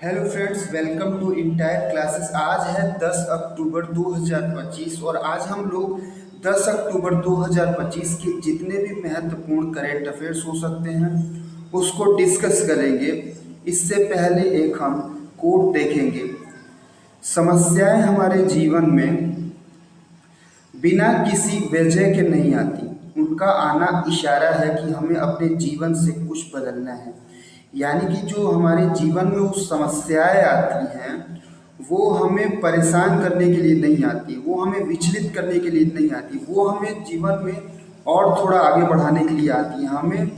Hello friends, welcome to entire classes. आज है 10 अक्टूबर 2025 और आज हम लोग 10 अक्टूबर 2025 के जितने भी महत्वपूर्ण करेंट अफेयर्स हो सकते हैं उसको डिस्कस करेंगे। इससे पहले एक हम कोट देखेंगे। समस्याएं हमारे जीवन में बिना किसी वजह के नहीं आती, उनका आना इशारा है कि हमें अपने जीवन से कुछ बदलना है। यानी कि जो हमारे जीवन में वो समस्याएं आती हैं वो हमें परेशान करने के लिए नहीं आती, वो हमें विचलित करने के लिए नहीं आती, वो हमें जीवन में और थोड़ा आगे बढ़ाने के लिए आती है, हमें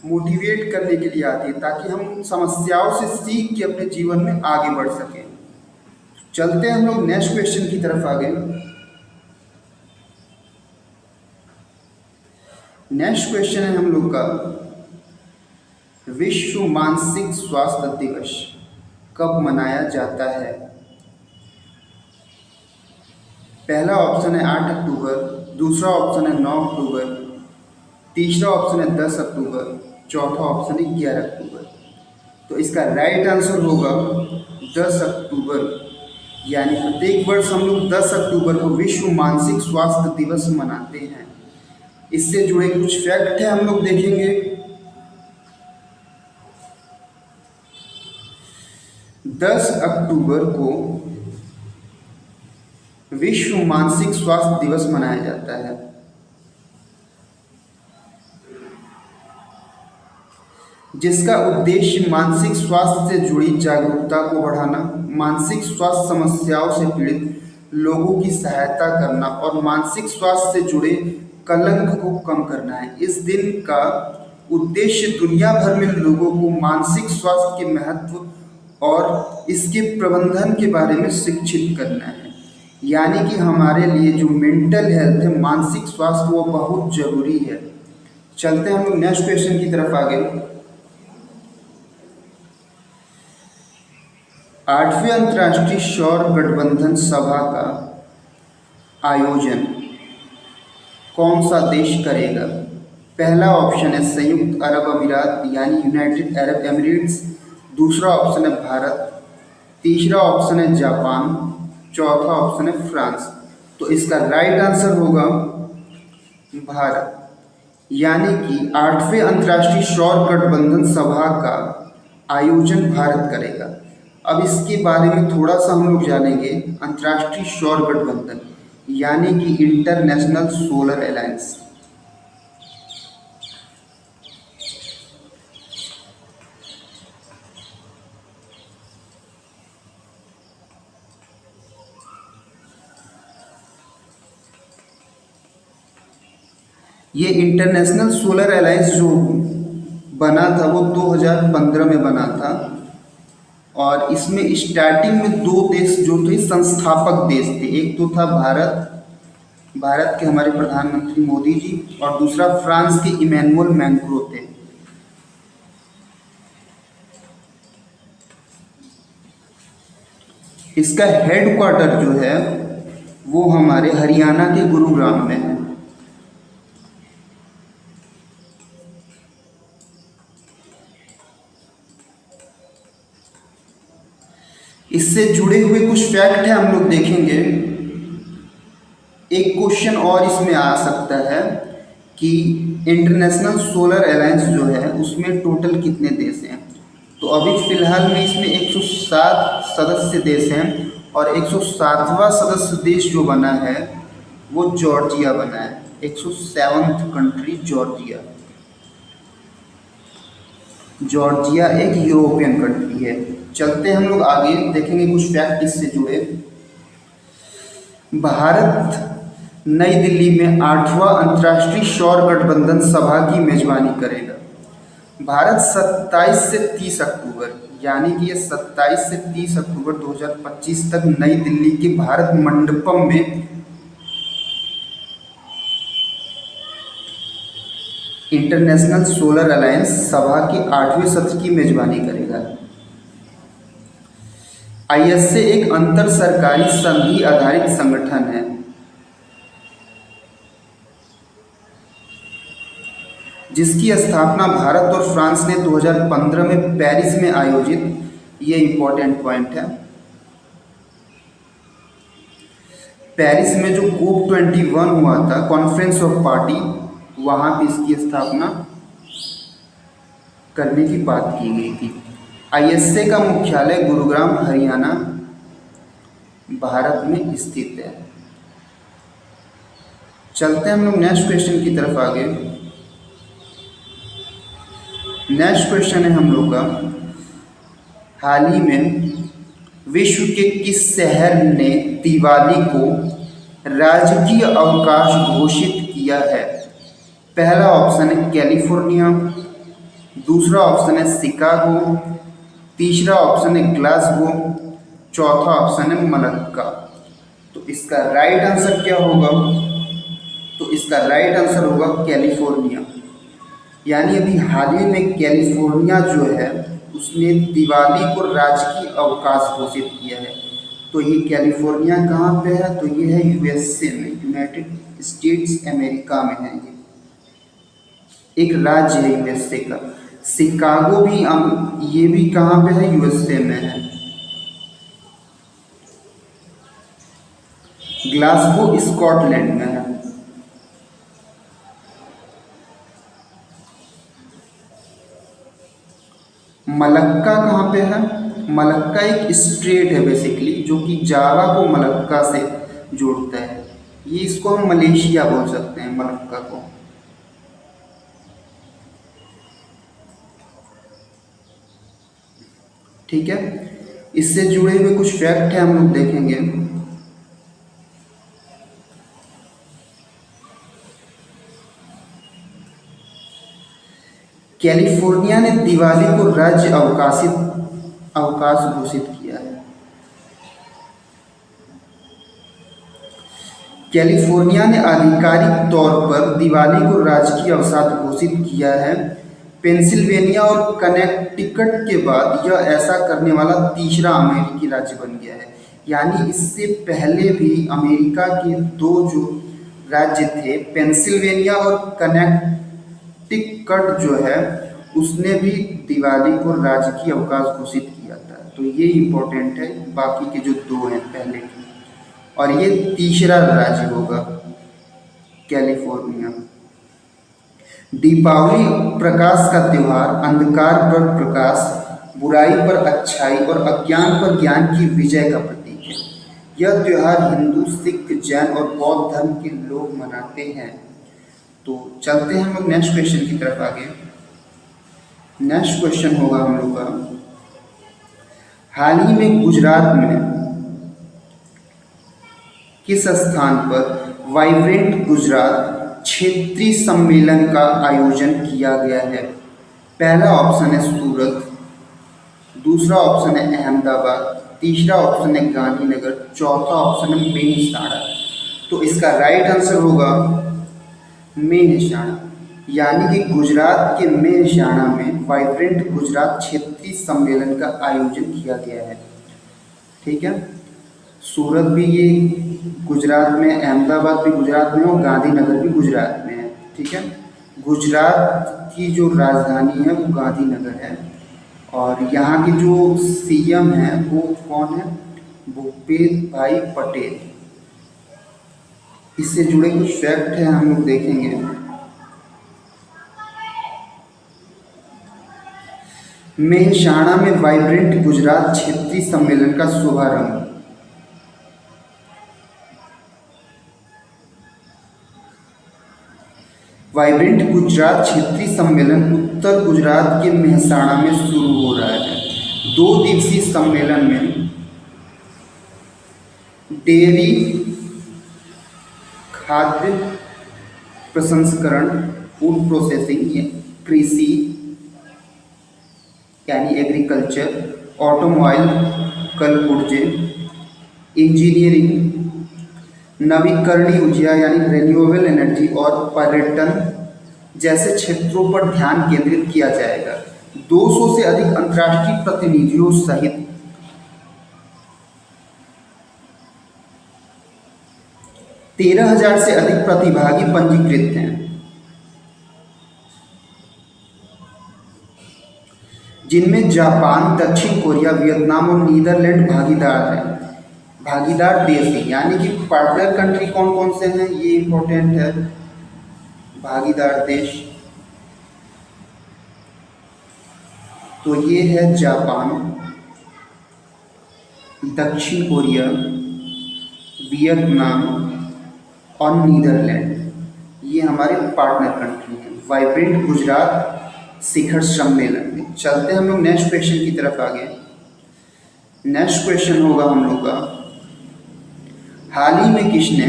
मोटिवेट करने के लिए आती है ताकि हम समस्याओं से सीख के अपने जीवन में आगे बढ़ सकें। चलते हैं हम लोग नेक्स्ट क्वेश्चन की तरफ आगे। नेक्स्ट क्वेश्चन है हम लोग का, विश्व मानसिक स्वास्थ्य दिवस कब मनाया जाता है? पहला ऑप्शन है 8 अक्टूबर, दूसरा ऑप्शन है 9 अक्टूबर, तीसरा ऑप्शन है 10 अक्टूबर, चौथा ऑप्शन है 11 अक्टूबर। तो इसका राइट आंसर होगा 10 अक्टूबर। यानी प्रत्येक वर्ष हम लोग 10 अक्टूबर को विश्व मानसिक स्वास्थ्य दिवस मनाते हैं। इससे जुड़े कुछ फैक्ट है हम लोग देखेंगे। 10 अक्टूबर को विश्व मानसिक स्वास्थ्य दिवस मनाया जाता है। जिसका उद्देश्य मानसिक स्वास्थ्य से जुड़ी जागरूकता को बढ़ाना, मानसिक स्वास्थ्य समस्याओं से पीड़ित लोगों की सहायता करना और मानसिक स्वास्थ्य से जुड़े कलंक को कम करना है। इस दिन का उद्देश्य दुनिया भर में लोगों को मानसिक स्वास्थ्य के महत्व और इसके प्रबंधन के बारे में शिक्षित करना है। यानी कि हमारे लिए जो मेंटल हेल्थ है, मानसिक स्वास्थ्य, वो बहुत जरूरी है। चलते हैं हम लोग नेक्स्ट क्वेश्चन की तरफ आगे। 8वें अंतर्राष्ट्रीय सौर गठबंधन सभा का आयोजन कौन सा देश करेगा? पहला ऑप्शन है संयुक्त अरब अमीरात यानी यूनाइटेड अरब एमिरेट्स, दूसरा ऑप्शन है भारत, तीसरा ऑप्शन है जापान, चौथा ऑप्शन है फ्रांस। तो इसका राइट आंसर होगा भारत। यानी कि 8वें अंतर्राष्ट्रीय सौर गठबंधन सभा का आयोजन भारत करेगा। अब इसके बारे में थोड़ा सा हम लोग जानेंगे। अंतर्राष्ट्रीय सौर गठबंधन यानी कि इंटरनेशनल सोलर अलायंस। ये इंटरनेशनल सोलर अलायंस जो बना था वो 2015 में बना था और इसमें स्टार्टिंग में दो देश जो थे संस्थापक देश थे। एक तो था भारत के हमारे प्रधानमंत्री मोदी जी, और दूसरा फ्रांस के इमैनुअल मैक्रों थे। इसका हेडक्वार्टर जो है वो हमारे हरियाणा के गुरुग्राम में है। इससे जुड़े हुए कुछ फैक्ट है हम लोग देखेंगे। एक क्वेश्चन और इसमें आ सकता है कि इंटरनेशनल सोलर अलायंस जो है उसमें टोटल कितने देश हैं? तो अभी फिलहाल में इसमें 107 सदस्य देश हैं और 107वां सदस्य देश जो बना है वो जॉर्जिया बना है। 107th country Georgia. जॉर्जिया एक यूरोपियन कंट्री है। चलते हैं हम लोग आगे, देखेंगे कुछ फैक्ट इससे जुड़े। भारत नई दिल्ली में 8वां अंतर्राष्ट्रीय सौर गठबंधन सभा की मेजबानी करेगा। भारत 27 से 30 अक्टूबर यानी कि ये 27 से 30 अक्टूबर 2025 तक नई दिल्ली के भारत मंडपम में इंटरनेशनल सोलर अलायंस सभा के 8वें सत्र की मेजबानी करेगा। आईएसए एक अंतर सरकारी संधि आधारित संगठन है जिसकी स्थापना भारत और फ्रांस ने 2015 में पेरिस में आयोजित ये इंपॉर्टेंट पॉइंट है। पेरिस में जो COP21 हुआ था, कॉन्फ्रेंस ऑफ पार्टी, वहाँ पे इसकी स्थापना करने की बात की गई थी। ISA का मुख्यालय गुरुग्राम हरियाणा भारत में स्थित है। चलते हैं हम लोग नेक्स्ट क्वेश्चन की तरफ आगे। नेक्स्ट क्वेश्चन है हम लोग का, हाल ही में विश्व के किस शहर ने दिवाली को राजकीय अवकाश घोषित किया है? पहला ऑप्शन है कैलिफोर्निया, दूसरा ऑप्शन है शिकागो, तीसरा ऑप्शन है ग्लासगो, चौथा ऑप्शन है मलक्का। तो इसका राइट आंसर क्या होगा? तो इसका राइट आंसर होगा कैलिफोर्निया। यानी अभी हाल ही में कैलिफोर्निया जो है उसने दिवाली को राजकीय अवकाश घोषित किया है। तो ये कैलिफोर्निया कहाँ पे है? तो ये है USA में, यूनाइटेड स्टेट्स अमेरिका में है। ये एक राज्य है USA का। शिकागो भी ये भी कहाँ पे है? USA में है। ग्लासगो स्कॉटलैंड में है। मलक्का कहाँ पे है? मलक्का एक स्ट्रेट है बेसिकली, जो कि जावा को मलक्का से जोड़ता है। ये इसको हम मलेशिया बोल सकते हैं, मलक्का को। ठीक है, इससे जुड़े हुए कुछ फैक्ट है हम लोग देखेंगे। कैलिफोर्निया ने दिवाली को राज्य अवकाश घोषित किया है। कैलिफोर्निया ने आधिकारिक तौर पर दिवाली को राजकीय अवकाश घोषित किया है। पेंसिल्वेनिया और कनेक्टिकट के बाद यह ऐसा करने वाला तीसरा अमेरिकी राज्य बन गया है। यानी इससे पहले भी अमेरिका के दो जो राज्य थे, पेंसिल्वेनिया और कनेक्टिकट जो है, उसने भी दिवाली को राजकीय अवकाश घोषित किया था। तो ये इम्पोर्टेंट है, बाकी के जो दो हैं पहले के, और ये तीसरा राज्य होगा कैलिफोर्निया। दीपावली प्रकाश का त्योहार, अंधकार पर प्रकाश, बुराई पर अच्छाई और अज्ञान पर ज्ञान की विजय का प्रतीक है। यह त्योहार हिंदू, सिख, जैन और बौद्ध धर्म के लोग मनाते हैं। तो चलते हैं हम लोग नेक्स्ट क्वेश्चन की तरफ आगे। नेक्स्ट क्वेश्चन होगा हम लोग का, हाल ही में गुजरात में किस स्थान पर वाइब्रेंट गुजरात क्षेत्रीय सम्मेलन का आयोजन किया गया है? पहला ऑप्शन है सूरत, दूसरा ऑप्शन है अहमदाबाद, तीसरा ऑप्शन है गांधीनगर, चौथा ऑप्शन है मेहसाणा। तो इसका राइट आंसर होगा मेहसाणा। यानी कि गुजरात के मेहसाणा में वाइब्रेंट गुजरात क्षेत्रीय सम्मेलन का आयोजन किया गया है। ठीक है, सूरत भी ये गुजरात में, अहमदाबाद भी गुजरात में और गांधीनगर भी गुजरात में है। ठीक है, गुजरात की जो राजधानी है वो गांधीनगर है, और यहाँ के जो CM हैं वो कौन है? भूपेश भाई पटेल। इससे जुड़े कुछ फैक्ट हैं हम लोग देखेंगे। मेहसाणा में वाइब्रेंट गुजरात क्षेत्रीय सम्मेलन का शुभारंभ वाइब्रेंट गुजरात क्षेत्रीय सम्मेलन उत्तर गुजरात के मेहसाणा में शुरू हो रहा है। 2 दिवसीय सम्मेलन में डेयरी, खाद्य प्रसंस्करण, फूड प्रोसेसिंग, कृषि यानी एग्रीकल्चर, ऑटोमोबाइल, कल ऊर्जा, इंजीनियरिंग, नवीकरणीय ऊर्जा यानी रिन्यूएबल एनर्जी और पर्यटन जैसे क्षेत्रों पर ध्यान केंद्रित किया जाएगा। 200 से अधिक अंतर्राष्ट्रीय प्रतिनिधियों सहित 13,000 से अधिक प्रतिभागी पंजीकृत हैं। जिनमें जापान, दक्षिण कोरिया, वियतनाम और नीदरलैंड भागीदार हैं, भागीदार देश हैं। यानी कि पार्टनर कंट्री कौन कौन से हैं, ये इंपॉर्टेंट है। भागीदार देश तो ये है जापान, दक्षिण कोरिया, वियतनाम और नीदरलैंड, ये हमारे पार्टनर कंट्री हैं वाइब्रेंट गुजरात शिखर सम्मेलन में। चलते हैं हम लोग नेक्स्ट क्वेश्चन की तरफ आगे। नेक्स्ट क्वेश्चन होगा हम लोग का, हाल ही में किसने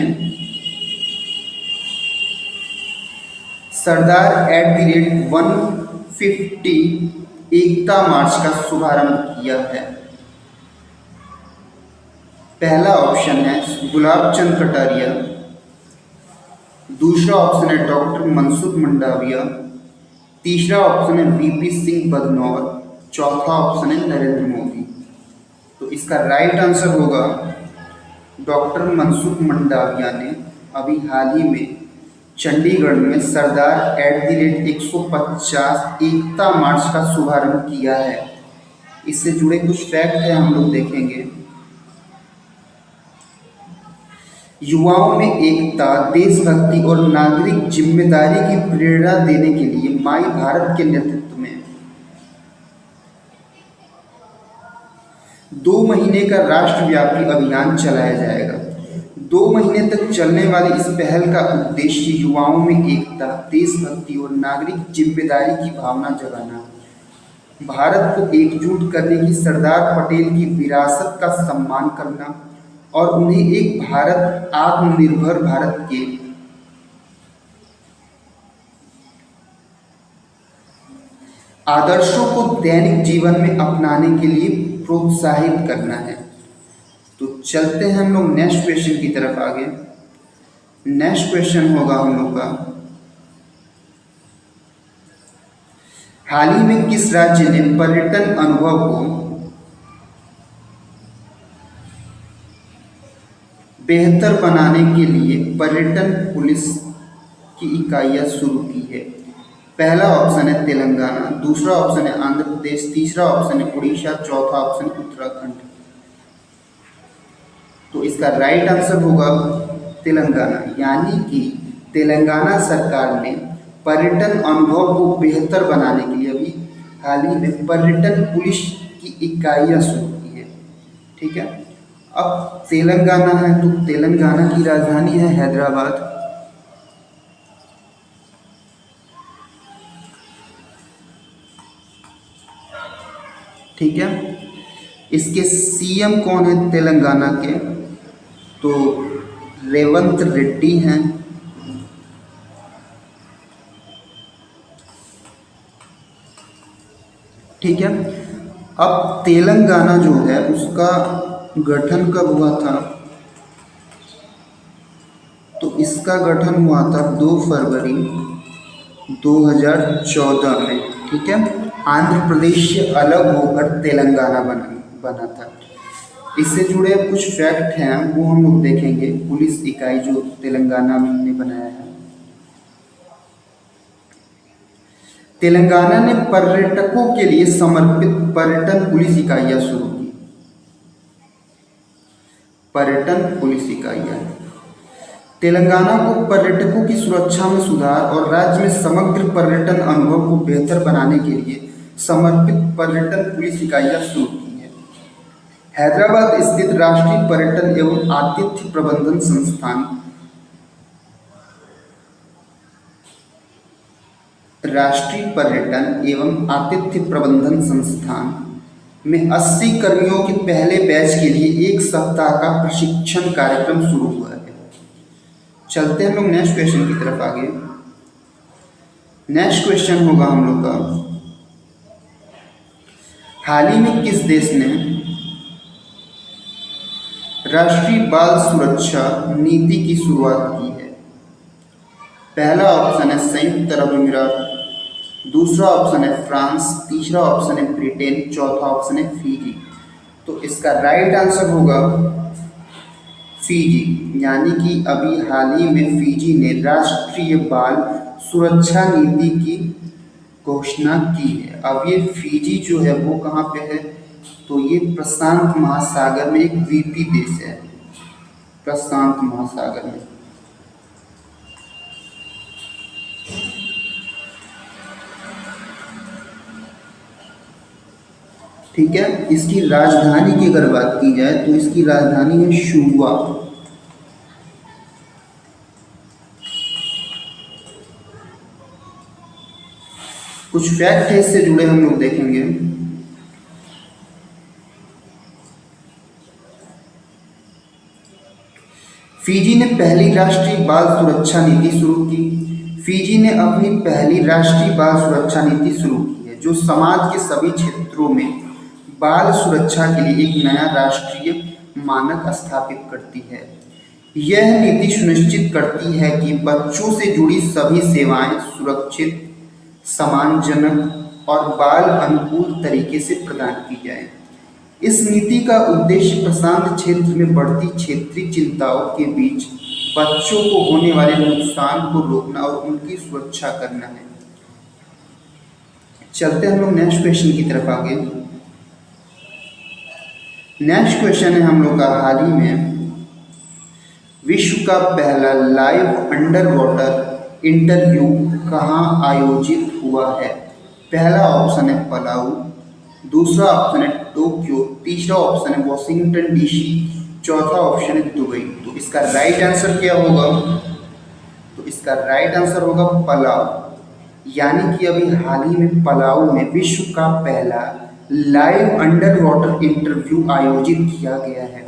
सरदार @150 एकता मार्च का शुभारंभ किया है? पहला ऑप्शन है गुलाब चंद कटारिया, दूसरा ऑप्शन है डॉक्टर मनसुख मंडाविया, तीसरा ऑप्शन है वीपी सिंह बदनौर, चौथा ऑप्शन है नरेंद्र मोदी। तो इसका राइट आंसर होगा डॉक्टर मनसुख मंडाविया ने अभी हाल ही में चंडीगढ़ में सरदार @150 एकता मार्च का शुभारंभ किया है। इससे जुड़े कुछ फैक्ट है हम लोग देखेंगे। युवाओं में एकता, देशभक्ति और नागरिक जिम्मेदारी की प्रेरणा देने के लिए माई भारत के नेतृत्व में 2 महीने का राष्ट्रव्यापी अभियान चलाया जाएगा। 2 महीने तक चलने वाली इस पहल का उद्देश्य युवाओं में एकता, देशभक्ति और नागरिक जिम्मेदारी की भावना जगाना, भारत को एकजुट करने की सरदार पटेल की विरासत का सम्मान करना और उन्हें एक भारत, आत्मनिर्भर भारत के आदर्शों को दैनिक जीवन में अपनाने के लिए प्रोत्साहित करना है। तो चलते हैं हम लोग नेक्स्ट क्वेश्चन की तरफ आगे। नेक्स्ट क्वेश्चन होगा हम लोग का, हाल ही में किस राज्य ने पर्यटन अनुभव को बेहतर बनाने के लिए पर्यटन पुलिस की इकाइयां शुरू की है? पहला ऑप्शन है तेलंगाना, दूसरा ऑप्शन है आंध्र प्रदेश, तीसरा ऑप्शन है उड़ीसा, चौथा ऑप्शन है उत्तराखंड। तो इसका राइट आंसर होगा तेलंगाना। यानी कि तेलंगाना सरकार ने पर्यटन अनुभव को बेहतर बनाने के लिए अभी हाल ही में पर्यटन पुलिस की इकाइयां शुरू की है। ठीक है, अब तेलंगाना है तो तेलंगाना की राजधानी है हैदराबाद। ठीक है, इसके सीएम कौन है तेलंगाना के? तो रेवंत रेड्डी हैं। ठीक है, अब तेलंगाना जो है उसका गठन कब हुआ था? तो इसका गठन हुआ था 2 फरवरी 2014 में। ठीक है, आंध्र प्रदेश से अलग होकर तेलंगाना बना था। इससे जुड़े कुछ फैक्ट हैं वो हम लोग देखेंगे। पुलिस इकाई जो तेलंगाना ने बनाया है, तेलंगाना ने पर्यटकों के लिए समर्पित पर्यटन पुलिस इकाइयां शुरू की। पर्यटन पुलिस इकाइयां तेलंगाना को पर्यटकों की सुरक्षा में सुधार और राज्य में समग्र पर्यटन अनुभव को बेहतर बनाने के लिए समर्पित पर्यटन पुलिस इकाइयां शुरू की है। हैदराबाद स्थित राष्ट्रीय पर्यटन एवं आतिथ्य प्रबंधन संस्थान राष्ट्रीय पर्यटन एवं आतिथ्य प्रबंधन संस्थान में 80 कर्मियों के पहले बैच के लिए 1 सप्ताह का प्रशिक्षण कार्यक्रम शुरू हुआ है। चलते हैं हम लोग नेक्स्ट क्वेश्चन की तरफ आगे। नेक्स्ट क्वेश्चन होगा हम लोग का, हाल ही में किस देश ने राष्ट्रीय बाल सुरक्षा नीति की शुरुआत की है? पहला ऑप्शन है संयुक्त अरब अमीरात, दूसरा ऑप्शन है फ्रांस, तीसरा ऑप्शन है ब्रिटेन, चौथा ऑप्शन है फिजी। तो इसका राइट आंसर होगा फिजी। यानी कि अभी हाल ही में फिजी ने राष्ट्रीय बाल सुरक्षा नीति की घोषणा की है। अब ये फिजी जो है वो कहाँ पे है, तो ये प्रशांत महासागर में एक द्वीपीय देश है, प्रशांत महासागर में। ठीक है, इसकी राजधानी की अगर बात की जाए तो इसकी राजधानी है शुवा। कुछ फैक्ट है इससे जुड़े हम लोग देखेंगे। फिजी ने पहली राष्ट्रीय बाल सुरक्षा नीति शुरू की। फिजी ने अपनी पहली राष्ट्रीय बाल सुरक्षा नीति शुरू की है, जो समाज के सभी क्षेत्रों में बाल सुरक्षा के लिए एक नया राष्ट्रीय मानक स्थापित करती है। यह नीति सुनिश्चित करती है कि बच्चों से जुड़ी सभी सेवाएं सुरक्षित, सम्मानजनक और बाल अनुकूल तरीके से प्रदान की जाए। इस नीति का उद्देश्य प्रशांत क्षेत्र में बढ़ती क्षेत्रीय चिंताओं के बीच बच्चों को होने वाले नुकसान को रोकना और उनकी सुरक्षा करना है। चलते हम लोग नेक्स्ट क्वेश्चन की तरफ आगे। नेक्स्ट क्वेश्चन है हम लोग का, हाल ही में विश्व का पहला लाइव अंडर वाटर इंटरव्यू कहाँ आयोजित हुआ है? पहला ऑप्शन है पलाऊ, दूसरा ऑप्शन है टोक्यो, तीसरा ऑप्शन है वॉशिंगटन डीसी, चौथा ऑप्शन है दुबई। तो इसका राइट आंसर क्या होगा? तो इसका राइट आंसर होगा पलाऊ। यानी कि अभी हाल ही में पलाऊ में विश्व का पहला लाइव अंडर वाटर इंटरव्यू आयोजित किया गया है।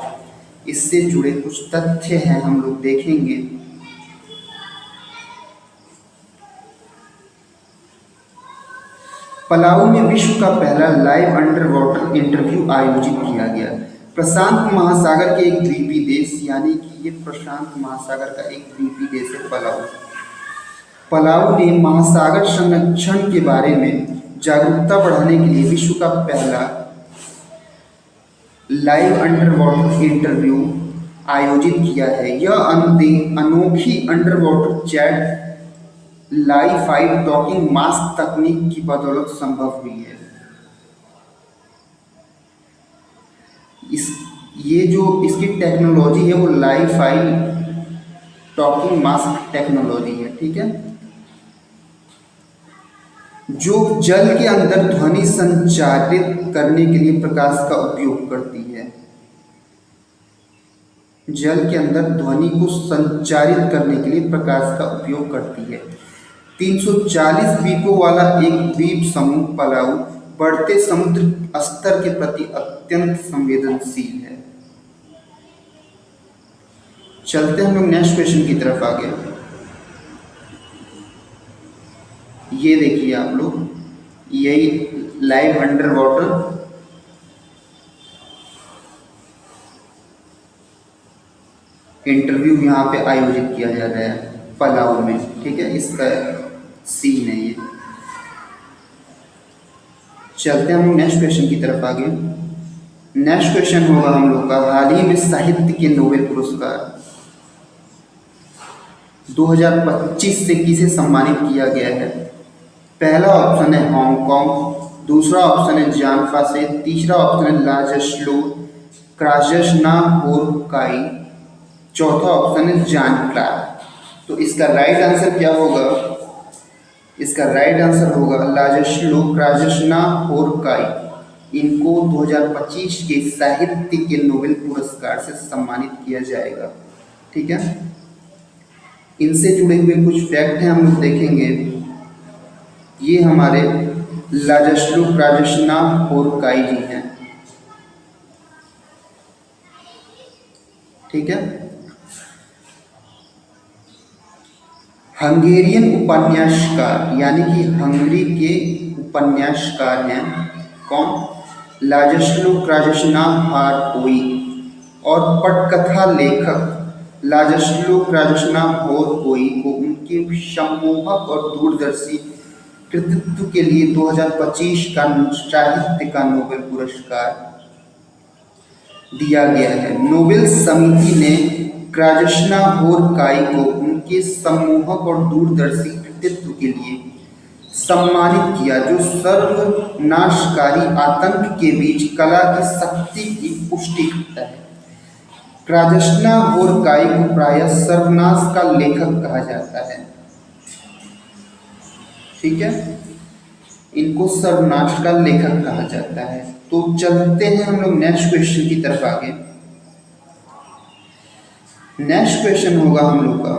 इससे जुड़े कुछ तथ्य हैं हम लोग देखेंगे। पलाऊ में विश्व का पहला लाइव अंडर वाटर इंटरव्यू आयोजित किया गया। प्रशांत महासागर के एक द्वीपीय देश, यानी कि ये प्रशांत महासागर का एक द्वीपीय देश है पलाऊ। पलाऊ ने महासागर संरक्षण के बारे में जागरूकता बढ़ाने के लिए विश्व का पहला लाइव अंडर वाटर इंटरव्यू आयोजित किया है। यह अनोखी under water chat live five talking mask तकनीक की बदौलत संभव हुई है। ये जो इसकी टेक्नोलॉजी है वो live five talking mask technology है। ठीक है, जो जल के अंदर ध्वनि संचारित करने के लिए प्रकाश का उपयोग करती है। जल के अंदर ध्वनि को संचारित करने के लिए प्रकाश का उपयोग करती है। 340 द्वीपों वाला एक द्वीप समूह पलाऊ बढ़ते समुद्र स्तर के प्रति अत्यंत संवेदनशील है। चलते हम लोग नेक्स्ट क्वेश्चन की तरफ आगे। ये देखिए आप लोग, यही लाइव अंडर वाटर इंटरव्यू यहाँ पे आयोजित किया जा रहा है पलाऊ में। ठीक है, इसका सीन है ये। चलते हैं हम लोग नेक्स्ट क्वेश्चन की तरफ आगे। नेक्स्ट क्वेश्चन होगा हम लोग का, हाल ही में साहित्य के नोबेल पुरस्कार 2025 से किसे सम्मानित किया गया है? पहला ऑप्शन है हांगकांग, दूसरा ऑप्शन है जान फासे, तीसरा ऑप्शन है लाजस्लो क्रास्नहोरकाई, चौथा ऑप्शन है जान क्लार्क। तो इसका राइट आंसर क्या होगा? इसका राइट आंसर होगा लाजस्लो क्रास्नहोरकाई। इनको 2025 के साहित्य के नोबेल पुरस्कार से सम्मानित किया जाएगा। ठीक है, इनसे जुड़े हुए कुछ फैक्ट हैं हम लोग देखेंगे। ये हमारे लाजस्लो क्रास्नहोरकाई जी हैं। ठीक है, हंगेरियन उपन्यासकार, यानी कि हंगरी के उपन्यासकार हैं कौन? लाजस्लो क्रास्नहोरकाई। और पटकथा लेखक लाजस्लो क्रास्नहोरकाई को उनके सम्मोहक और दूरदर्शी कृतित्व के लिए 2025 का साहित्य का नोबेल पुरस्कार दिया गया है। नोबेल समिति ने क्रास्नहोरकाई को उनके सम्मोहक और दूरदर्शी कृतित्व के लिए सम्मानित किया, जो सर्वनाशकारी आतंक के बीच कला की शक्ति की पुष्टि करता है। क्राजस्ना गोरकाई को प्रायः सर्वनाश का लेखक कहा जाता है। ठीक है, इनको सर्वनाश का लेखक कहा जाता है। तो चलते हैं हम लोग नेक्स्ट क्वेश्चन की तरफ आगे। नेक्स्ट क्वेश्चन होगा हम लोग का,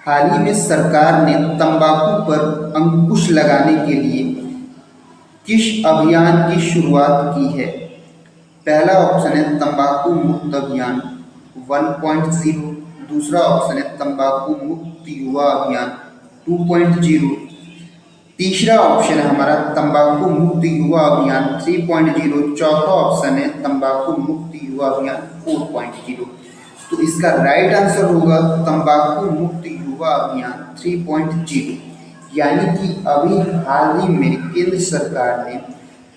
हाल ही में सरकार ने तंबाकू पर अंकुश लगाने के लिए किस अभियान की शुरुआत की है? पहला ऑप्शन है तंबाकू मुक्त अभियान 1.0, दूसरा ऑप्शन है तंबाकू मुक्त युवा अभियान 2.0, तीसरा ऑप्शन है हमारा तंबाकू मुक्त युवा अभियान 3.0, चौथा ऑप्शन है तंबाकू मुक्त युवा अभियान 4.0। तो इसका राइट आंसर होगा तंबाकू मुक्त युवा अभियान 3.0। यानी कि अभी हाल ही में केंद्र सरकार ने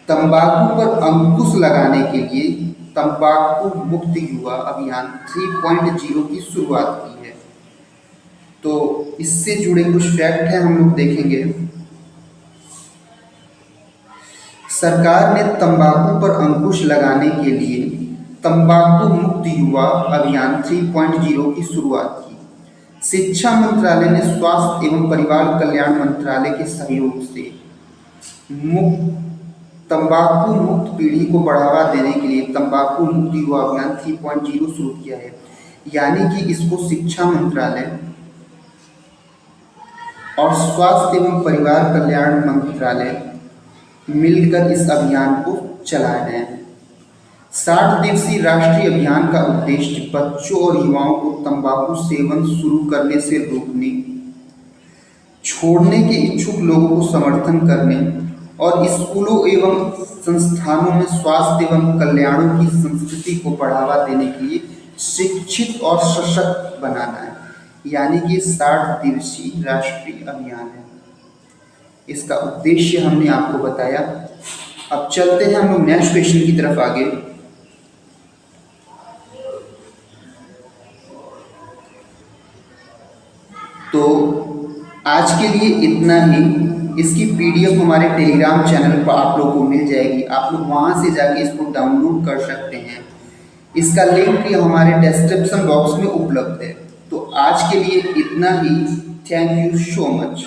तंबाकू पर अंकुश लगाने के लिए तंबाकू मुक्त युवा अभियान 3.0 की शुरुआत की है। तो इससे जुड़े कुछ फैक्ट हैं, हम लोग देखेंगे। सरकार ने तंबाकू पर अंकुश लगाने के लिए तंबाकू मुक्त युवा अभियान 3.0 की शुरुआत की। शिक्षा मंत्रालय ने स्वास्थ्य एवं परिवार कल्याण मंत्रालय के सहयोग से तंबाकू मुक्त पीढ़ी को बढ़ावा देने के लिए तंबाकू मुक्त युवा अभियान 3.0 शुरू किया है। यानी कि इसको शिक्षा मंत्रालय और स्वास्थ्य एवं परिवार कल्याण मंत्रालय मिलकर इस अभियान को चला रहे हैं। 60 दिवसीय राष्ट्रीय अभियान का उद्देश्य बच्चों और युवाओं को तंबाकू सेवन शुरू करने से रोकने, छोड़ने के इच्छुक लोगों को समर्थन करने और स्कूलों एवं संस्थानों में स्वास्थ्य एवं कल्याणों की संस्कृति को बढ़ावा देने के लिए शिक्षित और सशक्त बनाना है। यानी कि 60 दिवसीय राष्ट्रीय अभियान है, इसका उद्देश्य हमने आपको बताया। अब चलते हैं हम लोग नेक्स्ट क्वेश्चन की तरफ आगे। तो आज के लिए इतना ही। इसकी पीडीएफ हमारे टेलीग्राम चैनल पर आप लोग को मिल जाएगी, आप लोग वहां से जाके इसको डाउनलोड कर सकते हैं। इसका लिंक भी हमारे डिस्क्रिप्शन बॉक्स में उपलब्ध है। तो आज के लिए इतना ही। Thank you so much.